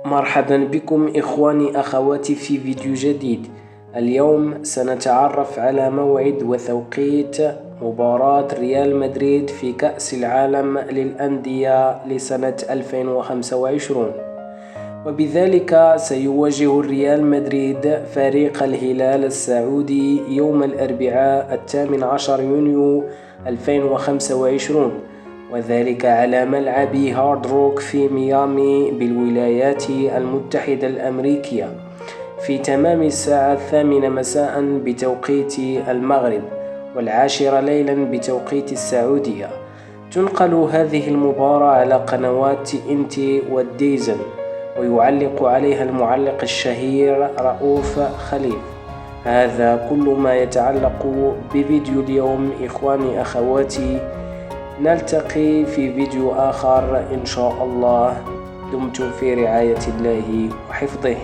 مرحبا بكم إخواني أخواتي في فيديو جديد. اليوم سنتعرف على موعد وتوقيت مباراة ريال مدريد في كأس العالم للأندية لسنة 2025، وبذلك سيواجه الريال مدريد فريق الهلال السعودي يوم الأربعاء 18 يونيو 2025، وذلك على ملعب هارد روك في ميامي بالولايات المتحدة الأمريكية في تمام الساعة 8 مساء بتوقيت المغرب، 10 ليلا بتوقيت السعودية. تنقل هذه المباراة على قنوات انتي والديزن، ويعلق عليها المعلق الشهير رؤوف خليل. هذا كل ما يتعلق بفيديو اليوم إخواني أخواتي، نلتقي في فيديو آخر إن شاء الله. دمتم في رعاية الله وحفظه.